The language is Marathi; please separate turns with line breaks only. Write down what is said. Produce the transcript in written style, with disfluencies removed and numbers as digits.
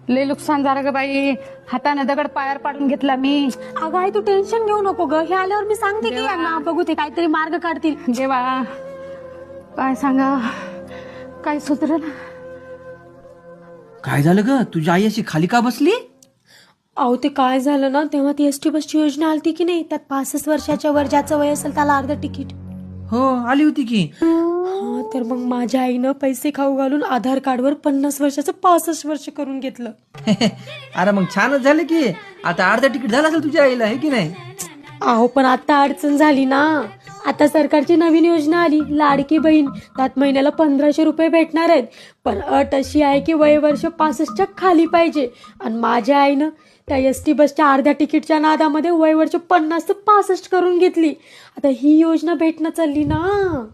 लय नुकसान झालं ग बाई, हाताने दगड पायावर पाडून घेतला मी.
अगं आई तू टेन्शन घेऊ नको ग, हे आल्यावर मी सांगते की यांना बघू ते काहीतरी मार्ग काढतील.
देवा काय सांगा, काय सुधरण.
काय झालं ग, तुझी आई अशी खाली का बसली?
अहो ते काय झालं ना, तेव्हा ती एसटी बसची योजना आलती की नाही, त्यात 65 वर्षाच्या वर ज्याचं वय असेल त्याला अर्ध तिकीट.
हो आली होती की.
हा तर मग माझ्या आईनं पैसे खाऊ घालून आधार कार्डवर 50 वर्षाचं 65 वर्ष करून घेतलं.
अरे मग छानच झालं की, आता अर्धा तिकीट झालं असेल तुझ्या आईला, हे की नाही?
अहो पण आता अडचण झाली ना, आता सरकारची नवीन योजना आली लाडकी बहीण, त्यात महिन्याला 1500 रुपये भेटणार आहेत. पण अट अशी आहे की वय वर्ष 65च्या खाली पाहिजे. आणि माझ्या आईनं त्या एसटी बसच्या अर्ध्या तिकीटच्या नादामध्ये वय वर्ष 50 ते 65 करून घेतली. आता ही योजना भेटणं चालली ना.